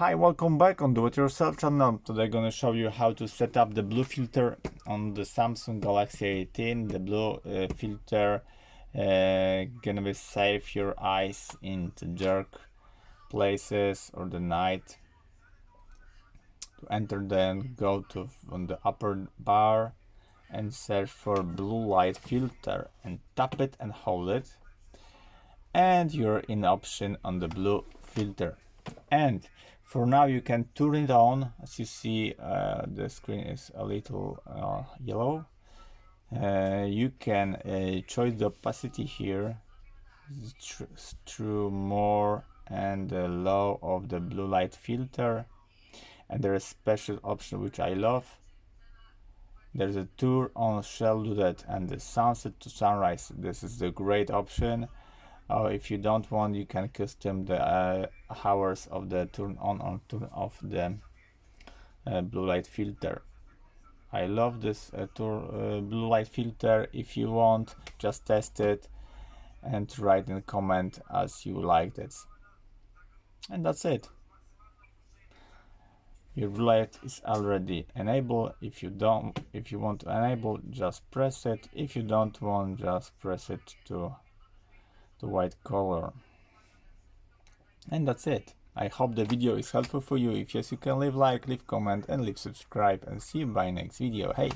Hi, welcome back on Do It Yourself channel. Today I'm gonna show you how to set up the blue filter on the Samsung Galaxy A80. The blue filter gonna be save your eyes in the dark places or the night. To enter, then go to on the upper bar and search for blue light filter and tap it and hold it, and you're in option on the blue filter. And for now you can turn it on. As you see, the screen is a little yellow. You can choose the opacity here through more and low of the blue light filter, and there is special option which I love. There's a turn on shall do that, and the sunset to sunrise. This is the great option. If you don't want, you can custom the hours of the turn on or turn off the blue light filter. I love this blue light filter. If you want, just test it and write in a comment as you liked it. And that's it. Your blue light is already enabled. If you want to enable, just press it. If you don't want, just press it to the white color. And that's it. I hope the video is helpful for you. If yes, you can leave like, leave comment and leave subscribe, and see you by next video. Hey!